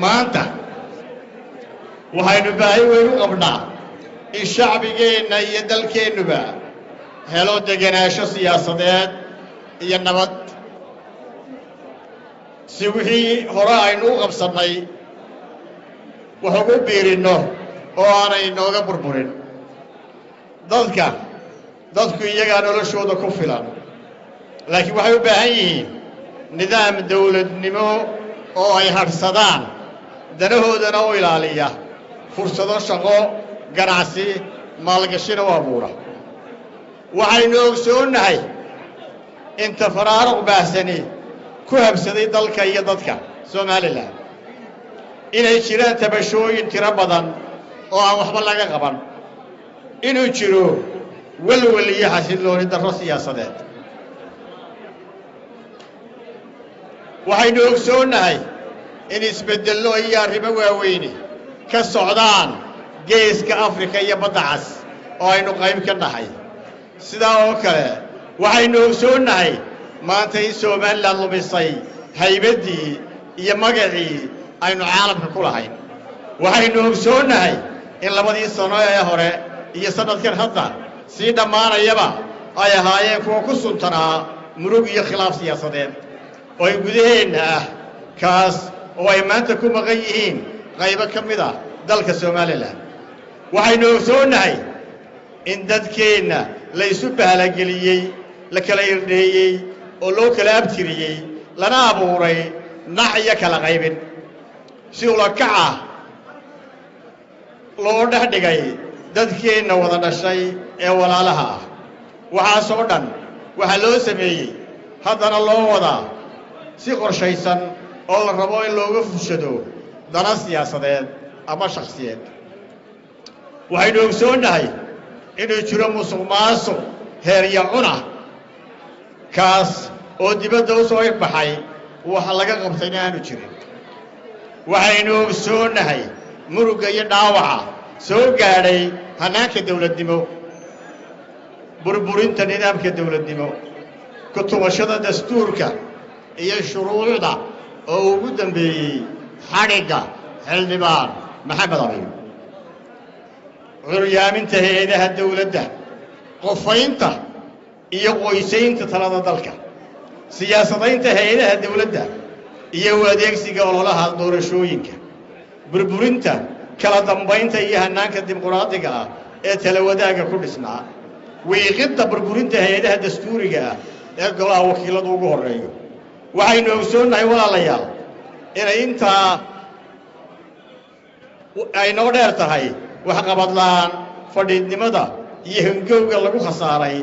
maanta waxaynu baahi weyn u qabnaa in shacbigeenna iyo dalkeennuba helo degenaansho siyaasadeed iyo nabad si wixii hore aynu u qabsannay wax ugu biirinno oo aanay nooga burburin dadku iyagaa noloshooda ku filan laakiin waxay u baahan yihiin nidaam dawladnimo oo ay hadhsadaan danahoodana u ilaaliya fursado shaqo ganacsi maalgashina u abuura waxaynu ogsoonnahay inta faraaruq baahsani ku habsaday dalka iyo dadka Soomaaliland inay jiraan tabashooyin tiro badan oo aan waxba laga qaban inuu jiro walwal iyo xasilooni darro siyaasadeed waxaynu ogsoonnahay in isbeddello iyo arrimo waaweyni ka socdaan geeska Afrika iyo badda cas oo aynu qayb ka nahay sidaa oo kale waxaynu ogsoonnahay maanta in Soomaaliland lumisay haybaddii iyo magacii aynu caalamka ku lahayn waxaynu ogsoonnahay in labadii sano ee hore iyo sanadkan hadda sii dhammaanayaba ay ahaayeen kuwa ku suntanaa murug iyo khilaaf siyaasadeed oo ay gudaheenna ah kaas oo ay maanta ku maqan yihiin qaybo ka mid ah dalka Soomaaliland waxaynu ogsoonnahay in dadkeenna la isu bahlageliyey la kala irdheeyey oo loo kala abtiriyey lana abuuray nac iyo kala qaybin si ula kaca loo dhex dhigay dadkeenna wada dhashay ee walaalaha ah waxaasoo dhan waxaa loo sameeyey haddana loo wadaa si qorshaysan oo la rabo in looga fushado dana siyaasadeed ama shakhsiyeed waxaynu ogsoonnahay inuu jiro musuqmaasuq heerya cuna kaas oo dibadda u soo baxay waxa laga qabtayna aanu jirin waxaynu ogsoonnahay murugga iyo dhaawaca soo gaadhay hannaanka dawladnimo burburinta nidaamka dawladnimo ku tumashada dastuurka iyo shuruucda oo ugu dambeeyey xadhigga xildhibaan maxamed abiy curyaaminta hay-adaha dawladda qofaynta iyo qoysaynta talada dalka siyaasadaynta hay-adaha dawladda iyo u adeegsiga ololaha doorashooyinka burburinta kala dambaynta iyo hannaanka dimuqraadiga ah ee tala wadaagga ku dhisnaa wiiqidda burburinta hay-adaha dastuuriga ah ee golaha wakiiladu ugu horreeyo waxaynu ogsoonnahay walaalayaal inay intaa ay noo dheer tahay waxqabad la'aan fadhiidnimada iyo hangowga lagu khasaaray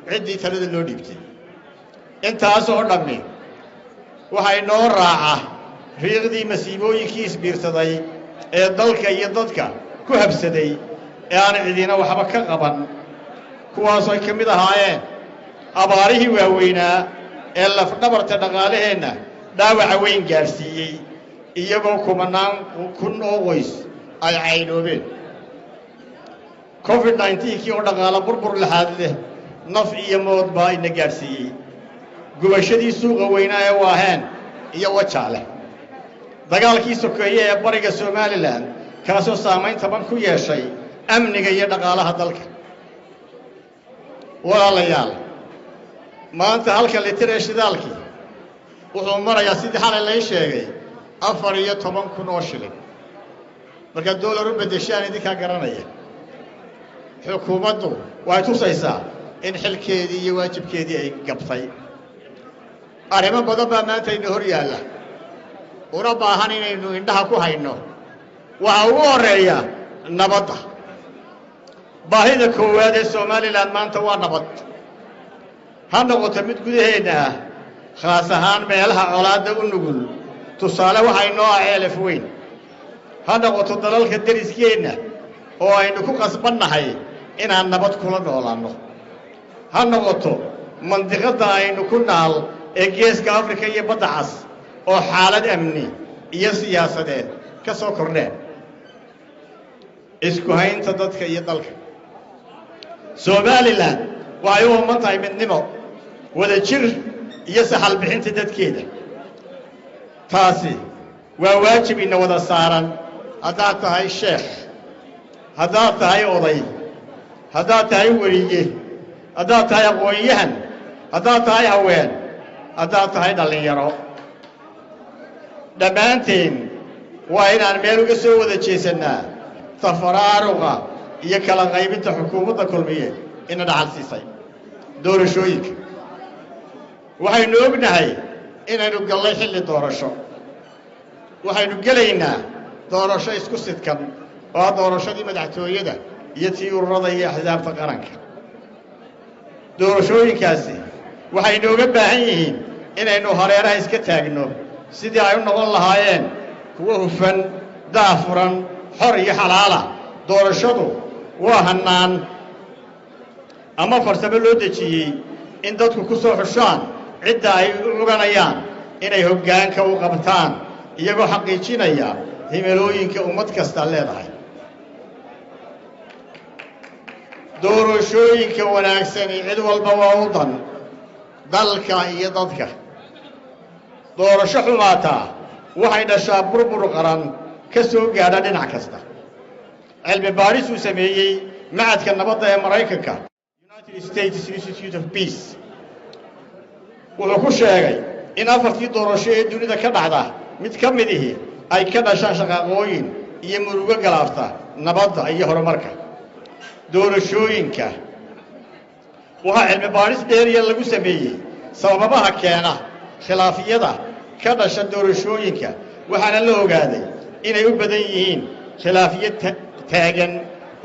ciddii talada loo dhiibtay intaasoo dhammi waxay noo raaca riiqdii masiibooyinkii isbiirsaday ee dalka iyo dadka ku habsaday ee aan cidina waxba ka qaban kuwaasoo ay ka mid ahaayeen abaarihii waaweynaa ee lafdhabarta dhaqaalaheenna dhaawaca weyn gaadhsiiyey iyagoo kumanaan kun oo qoys ay caynoobeen COVID-19kii oo dhaqaalo burbur laxaad leh naf iyo mood baa ina gaadhsiiyey gubashadii suuqa weynaa ee waaheen iyo wajaale dagaalkii sokeeye ee bariga Soomaaliland kaasoo saamayn taban ku yeeshay amniga iyo dhaqaalaha dalka walaalayaal maanta halka litir ee shidaalkii wuxuu marayaa sidii xalay lay sheegay 14,000 oo shilin marka doolar u beddeshaan idinkaa garanaya xukuumaddu way tusaysaa in xilkeedii iyo waajibkeedii ay gabtay arrimo badan baa maanta ina hor yaalla una baahan inaynu indhaha ku hayno waxa ugu horreeya nabadda baahida koowaad ee Soomaaliland maanta waa nabad ha noqoto mid gudaheenna ah khaas ahaan meelaha colaadda u nugul tusaale waxay noo ah ceelaf weyn ha noqoto dalalka deriskeenna oo aynu ku qasbannahay inaan nabad kula noolaanno ha noqoto mandiqadda aynu ku naal ee geeska Afrika iyo badda cas oo xaalad amni iyo siyaasadeed ka soo kordheen isku haynta dadka iyo dalka Soomaaliland waxay u ooman tahay midnimo wada jir iyo saxal bixinta dadkeeda taasi وواجب إن وذا صارا هذا هاي الشيخ هذا هاي أضي هذا هاي وريه هذا هاي قويهن هذا هاي هوين هذا هاي دليرو دمانتين وإن أنا ميلو قسوا ذا جيسنا تفرارغا يكلا غيبت حكومة كلمية إن دعال سيسي دور شويك وحين نوبناهي إن نقل حل دورشو وحين نقلينا دورشو اسكو سيدكم ودورشو دي مدعتوية يتيور رضي أحزاب تقرنك دورشويكاسي وحين نوبناهيين إنه هريرا اسكتاقنو سيدي عيونا والله هايين كوهفن دافرا حرية حلالة دورشدو وهنان أما فرسبلو دجي إن دادكو كسو حشان عدة أي أغنيان إنه هقان كو قبطان إيقو حقيقين أيا هملوين كأمت كستالي داي دورشوين كوناكسني عدو البواوضا دالك إيا دادك دورشو حماتا waxay dhashaa burbur qaran ka soo gaadha dhinac kasta cilmi baaris uu sameeyay macadka nabadda ee Mareykanka United States Institute of Peace wuxuu ku sheegay in afartii doorasho ee dunida ka dhacda mid ka mid ah ay ka dhashaan shaqooyin iyo murugo galaafta nabadda iyo horumarka doorashooyinka waxa cilmi baaris dheeriya lagu sameeyay sababaha keena khilaafiyada ka dhasha doorashooyinka waxaana la ogaaday inay u badan yihiin khilaafiyad taagan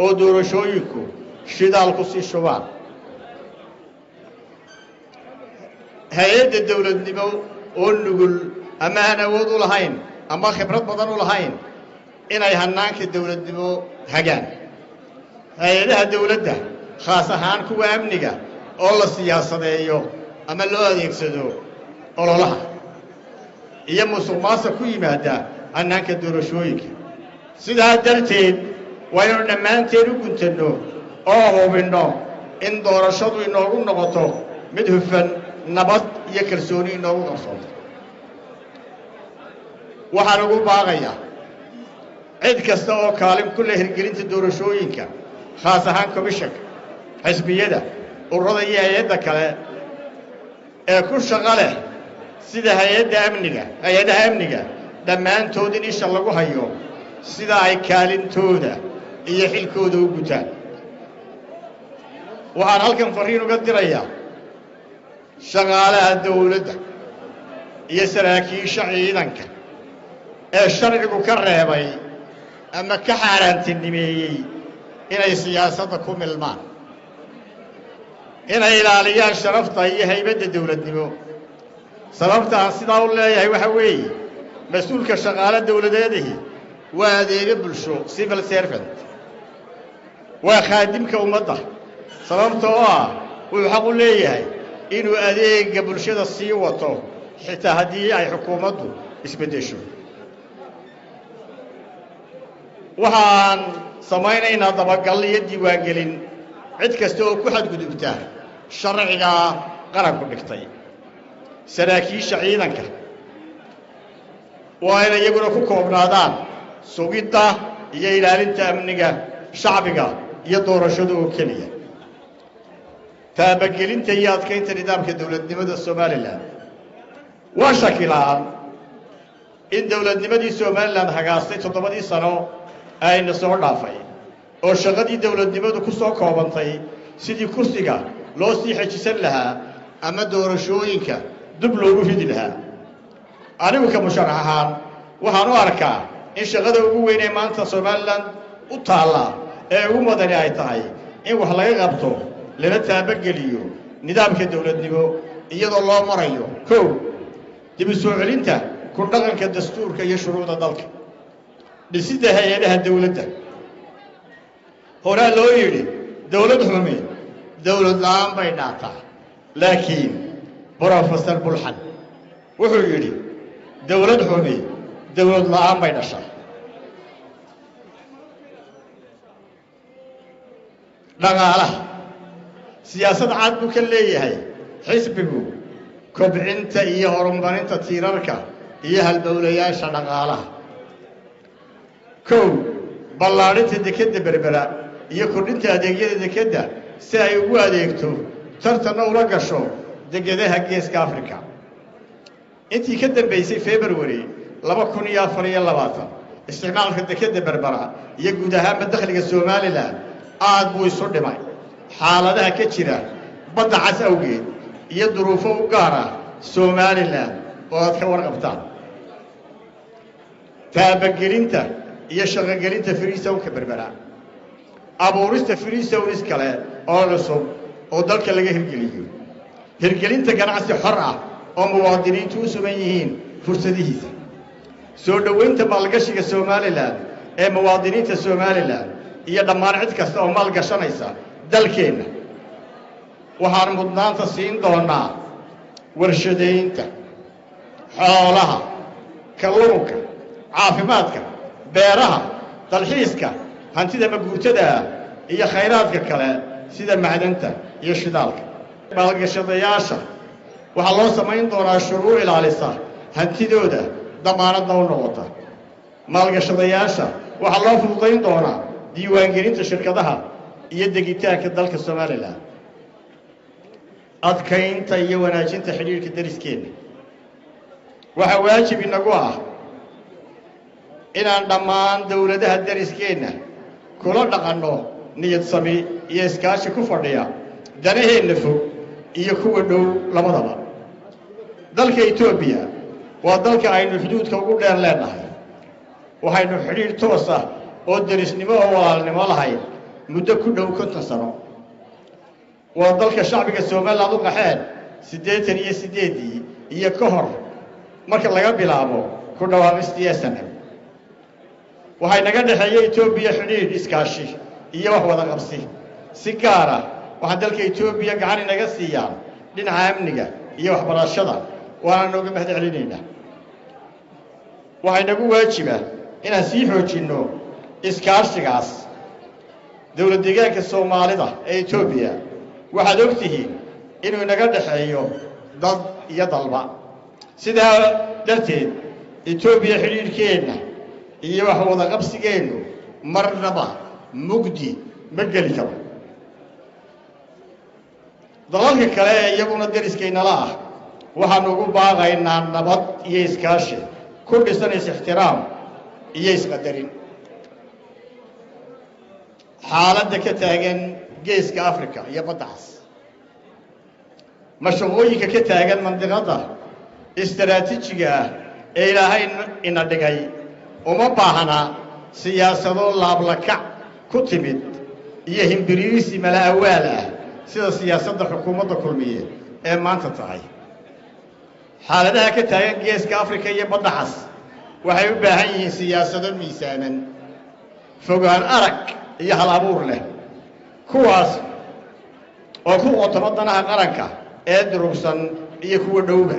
oo doorashooyinku shidaal ku sii shubaan hay'adda dawladnimo oo nugul ama aan awood u lahayn ama khibrad badan u lahayn inay hannaanka dawladnimo hagaan hay'adaha dawladda khaas ahaan kuwa amniga oo la siyaasadeeyo ama loo adeegsado ololaha iyo musuqmaasuqa ku yimaada hannaanka doorashooyinka sidaa darteed waa inuu dhammaanteen u guntano oo hubinno in doorashadu inoogu noqoto mid hufan nabad iyo kalsooni inoogu qabsoonto waxaan ugu baaqayaa cid kasta oo kaalin ku leh hirgelinta doorashooyinka khaas ahaan komishanka xisbiyada ururada iyo hay'adda kale ee ku shaqo leh sida hay'adaha amniga dhammaantood in isha lagu hayo sida ay kaalintooda iyo xilkooda u gutaan waxaan halkan fariin uga dirayaa shaqaalaha dawladda iyo saraakiisha ciidanka ee sharcigu ka reebay ama ka xaaraantinimeeyey inay siyaasadda ku milmaan inay ilaaliyaan sharafta iyo haybadda dawladnimo sababta aan sidaa u leeyahay waxa weeye mas'uulka shaqaale dawladeedihi waa adeega bulsho civil servant waa khaadimka ummadda sababtoo ah wuxuu xaq u leeyahay inuu adeega bulshada sii wato xitaa haddii ay xukuumaddu isbeddesho waxaan samaynaynaa dabagal iyo diiwaangelin cid kasta oo ku xadgudubta sharciga qaranku dhigtay saraakiisha ciidanka waa inay iyaguna ku koobnaadaan sugidda iyo ilaalinta amniga shacbiga iyo doorashada oo keliya taabagelinta iyo adkaynta nidaamka dawladnimada Somaliland waa shaki la'aan in dawladnimadii Somaliland hagaastay 7 sano ayna soo dhaafay oo shaqadii dawladnimadu ku soo koobantay sidii kursiga loo sii xajisan lahaa ama doorashooyinka dib loogu fidi lahaa anigu ka musharax ahaan waxaan u arkaa in shaqada ugu weyn ee maanta Somaliland u taala ee ugu madani ay tahay in wax laga qabto lana taabageliyo nidaamka dawladnimo iyadoo loo marayo kow dib u soo celinta ku dhaqanka dastuurka iyo shuruucda dalka dhisidda hay'adaha dawladda hore loo yiri dawlad xumi dawlad la'aan bay dhaataa laakiin Professor Bulhan wuxuu yiri dawlad xumi dawlad la'aan bay dhashaa dhaqaalaha siyaasad cad buu ka leeyahay xisbigu kobcinta iyo horumarinta tiirarka iyo halbowlayaasha dhaqaalaha kow ballaarinta dekedda berbera iyo kordhinta adeegyada dekedda si ay ugu adeegto tartanna ula gasho dekedaha geeska afrika intii ka dambaysay February 2024 isticmaalka dekedda berbera iyo guud ahaan dakhliga Soomaaliland aad buu isu dhimay xaaladaha ka jira badda cas awgeed iyo duruufo u gaar ah Soomaaliland oo aad ka warqabtaan taabagelinta iyo shaqagelinta Freezone-ka berbera abuurista Freezone kale oo cusub oo dalka laga hirgelinta ganacsi xor ah oo muwaadiniintu u sugan yihiin fursadihiisa soo dhaweynta maalgashiga Soomaaliland ee muwaadiniinta Soomaaliland iyo dhammaan cid kasta oo maalgashanaysa dalkeena waxaan mudnaanta siin doonaa warshadaynta xoolaha kalluunka caafimaadka beeraha dalxiiska hantida maguurtada iyo khayraadka kale sida macdanta iyo shidaalka maalgashadayaasha waxaa loo samayn doonaa shuruuc ilaalisa hantidooda damaanadna u noqota maalgashadayaasha waxaa loo fududayn doonaa diiwaangelinta shirkadaha iyo degitaanka dalka Soomaaliland adkaynta iyo wanaajinta xiriirka dariskeena waxa waajib inagu ah inaan dhammaan dawladaha dariskeena kula dhaqanno niyad sami iyo iskaashi ku fadhiya danaheena fog iyo kuwa dhow labadaba dalka Itoobiya waa dalka aynu xuduudka ugu dheer leenahay waxaynu xiriir toos ah oo darisnimo oo walaalnimo lahayn muddo ku dhow 50 sano waa dalka shacbiga Soomaaliland u qaxeen 88 iyo ka hor marka laga bilaabo ku dhawaaqistii SNM waxay naga dhaxeeyay Itoobiya xiriir iskaashi iyo wax wada qabsi si gaar ah waxa dalka Itoobiya gacan inaga siiyaan dhinaca amniga iyo waxbarashada waana nooga mahadcelinaynaa waxay nagu waajiba inaan sii xoojino iskaashigaas dawlad deegaanka Soomaalida ee Itoobiya waxaad ogtihiin inuu naga dhaxeeyo dad iyo dalba sidaa darteed Itoobiya xiriirkeena iyo wax wada qabsigeenu marnaba mugdi ma geli karo dalalka kale ee iyaguna dariskeena la ah waxaan ugu baaqaynaa nabad iyo iskaashi ku dhisan ixtiraam iyo isqadarin xaaladda ka taagan geeska Afrika iyo badda cas mashruucyada ka taagan mandiqada istiraatiijiga ah ee Ilaahay ina dhigay uma baahna siyaasado laablakac ku timid iyo himbiriisi mala awaal ah sida siyaasadda xukuumadda kulmiye ee maanta tahay xaaladaha ka taagan geeska Afrika iyo badda cas waxay u baahan yihiin siyaasado miisaanan fogaan arag iyo hal abuur leh kuwaas oo ku qotoma danaha qaranka ee durugsan iyo kuwa dhowba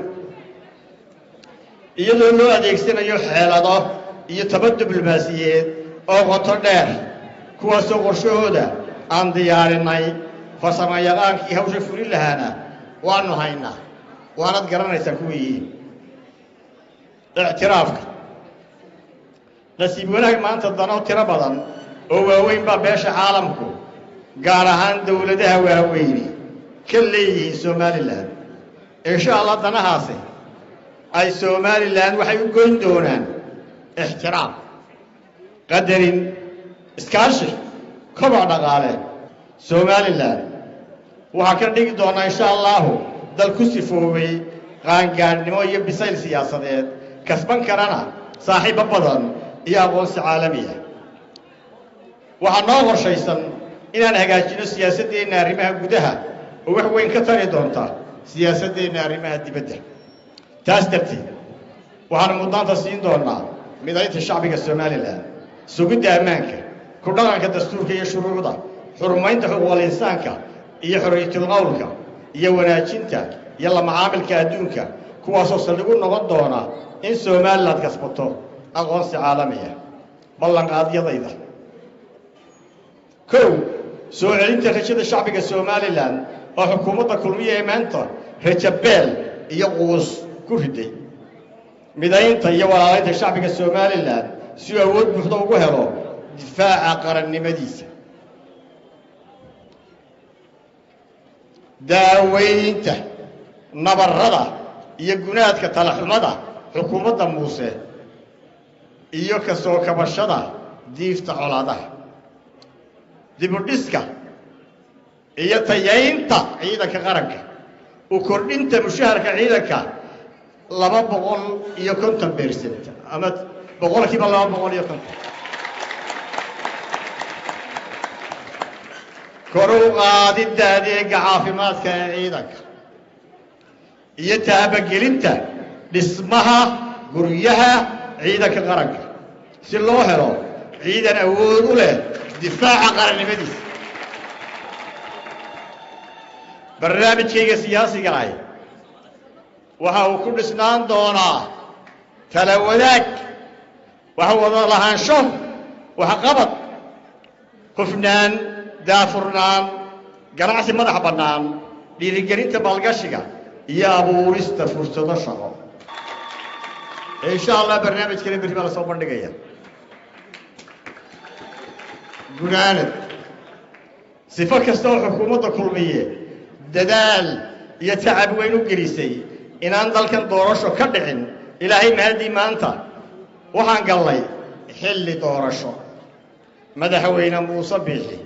iyadoo loo adeegsanayo xeelado iyo tabad diblomaasiyeed oo qoto dheer kuwaas oo qorshahooda aan diyaarinay farsamo yaqaankii hawsha fulin lahaana waanu haynaa waanad garanaysaa kuwii اعترافك نسيب wanaag maanta dano tiro badan oo waaweyn baa beesha caalamku gaar ahaan dawladaha waaweyn ka leeyihiin Soomaaliland insha Allah danahaasi ay Soomaaliland waxay u goyn doonaan ixtiraam qadarin iskaashi koboc dhaqaale Soomaaliland waxa ka dhigi doona insha Allah dal ku sifoobay qaangaarnimo iyo bisayl siyaasadeed kasban karana saaxiib badan iyo aqoonsi caalami ah waxa noo qorshaysan inaan hagaajino siyaasadeena arrimaha gudaha oo wax weyn ka tari doonta siyaasadeena arrimaha dibadda taas darteed waxaan mudnaanta siin doonaa midaynta shacbiga Soomaaliland sugidda ammaanka ku dhaqanka dastuurka iyo shuruucda xurmaynta xuquuqul insaanka iyo xorriyatul qowlka iyo wanaajinta iyo la macaamilka adduunka kuwaas oo saldhig u noqon doona in Soomaaliland kasbato aqoonsi caalami ah ballanqaadyadayda kow soo celinta rajada shacbiga Soomaaliland oo xukuumadda kulmiye ee maanta rajabeel iyo quus ku riday midaynta iyo walaalinta shacbiga Somaliland si uu awood buuxda ugu helo difaaca qarannimadiisa daaweynta nabarrada iyo gunaadka talaxumada xukuumadda Muuse iyo ka soo kabashada diifta colaadaha dib u dhiska iyo tayaynta ciidanka qaranka u kordhinta mushaharka ciidanka 250% ama boqolkiiba 250 kor u qaadidda adeega caafimaadka ee ciidanka iyo taabagelinta dhismaha guryaha ciidanka qaranka si loo helo ciidan awood u leh difaaca qarannimadiisa barnaamijkayga siyaasiga ah waxa uu ku dhisnaan doonaa tala wadaag wax wada lahaansho wax qabad hufnaan daafurnaan ganacsi madax bannaan dhiirigelinta maalgashiga iyo abuurista fursado shaqo insha Allah barnaamijkani berri baa la soo bandhigaya gunaanad sifo kasta oo xukuumadda kulmiye dadaal iyo tacab weyn u gelisay inaan dalkan doorasho ka dhicin ilaahay mahadii maanta waxaan galnay xilli doorasho madaxweyne Muuse Biixi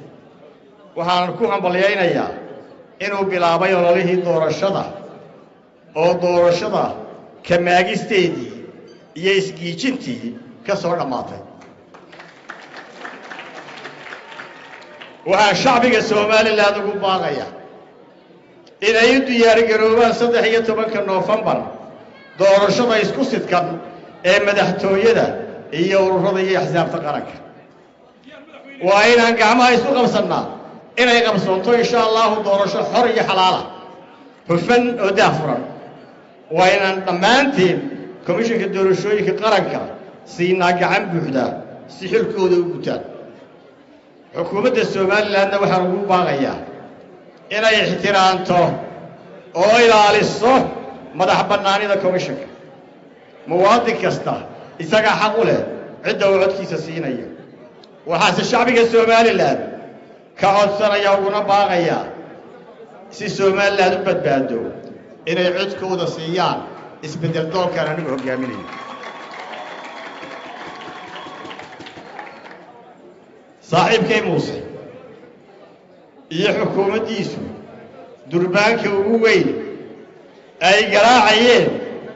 waxaan ku hambaleynayaa inuu bilaabay ololihii doorashada oo doorashada ka maagisteedii iyo isgiijintii ka soo dhamaatay waxaa shacbiga Somaliland ugu baaqaya inay u diyaar garoobaan 13 Noofambar doorashada isku sidkan ee madaxtooyada iyo ururada iyo axsaabta qaranka waa inaan gacmaha isu qabsannaa inay qabsoonto insha Allah doorasho xor iyo xalaal ah hufan oo daafuran waa inaan dhammaantiin komishanka doorashooyinka qaranka siinaa gacan buuxda si xilkooda u gutaan xukuumadda Somaliland waxaan ugu baaqayaa inay ixtiraamto oo ilaaliso madax bannaanida komishanka muwaadin kasta isaga xaq u leh cidda uu codkiisa siinayo waxaase shacbiga Somaliland ka codsanaya uguna baaqaya si Somaliland u badbaado inay codkooda siiyaan isbedel doonkan anigu hogaaminayo saaxiibkay Muuse iyo xukuumaddiisu durbaanka ugu weyn ay garaacayeen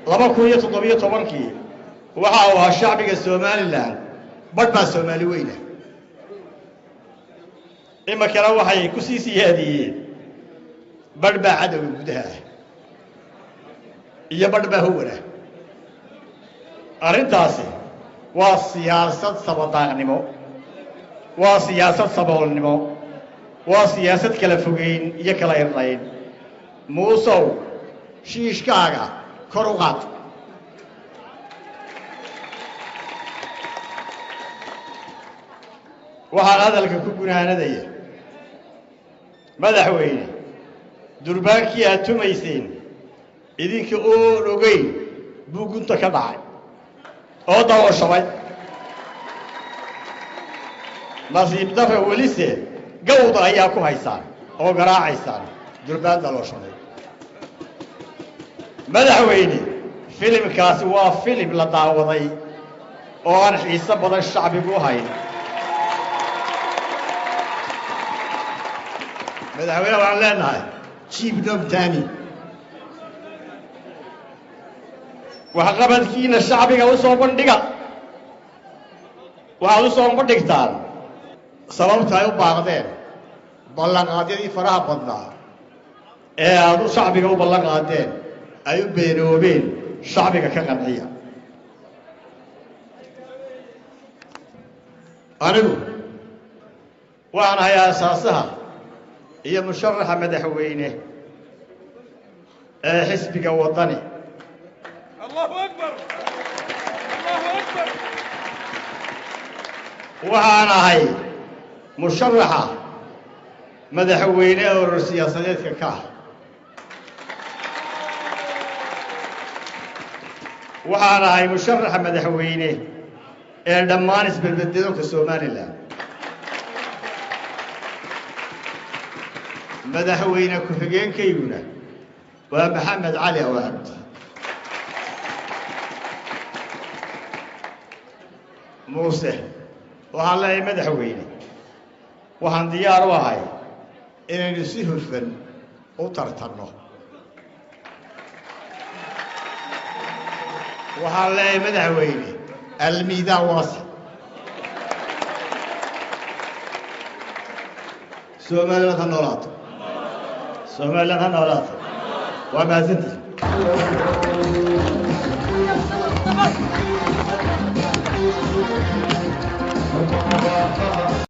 2017 waxa uu ahaa shacbiga Somaliland badbaa Soomaali weyna ima kala waxay ku sii siyaadiyeen badbaa cadawga gudaha iyo badbaa hawada arrintaasi waa siyaasad sabadaaqnimo waa siyaasad saboolnimo waa siyaasad kala fogeyn iyo kala irlayn Muusow shiishkaaga kor u qaad waxaan hadalka ku gunaanadaya madaxweyne durbaankii aad tumayseen idinka oo ogeyn buu gunta ka dhacay oo daawashabay nasiib darro welise gawda ayaa ku haysaan oo garaacaysaan durbaan dalooshaday madaxweyne filimkaasi waa filim la daawaday oo aan xiiso badan shacbigu hayn madaxweyne waxaan leenahay jiib dogtaani waxqabadkiina shacbiga u soo bandhiga waxaad u soo bandhigtaan sababta ay u baaqdeen ballanqaadyadii faraha badnaa ee aad u shacbiga u ballanqaadeen ay u beenoobeen shacbiga ka qanciya anigu waxaan ahay aasaasaha iyo musharaxa madaxweyne ee xisbiga wadani Allahu akbar waxaan ahay musharaxa madaxweyne urur siyaasadeedka ka waxaan ahay musharaxa madaxweyne ee dhammaan isbedbedelka Soomaaliland madaxweyne ku-xigeenkayguna waa Maxamed Cali Awaad muuse waxaan leeyahay madaxweyne waxaan diyaar u ahay inaynu si hufan u tartanno waxaan leeyahay madaxweyne almiidaan waasi Soomaaliland ha noolaato Soomaaliland ha noolaato waa mahadsantihiin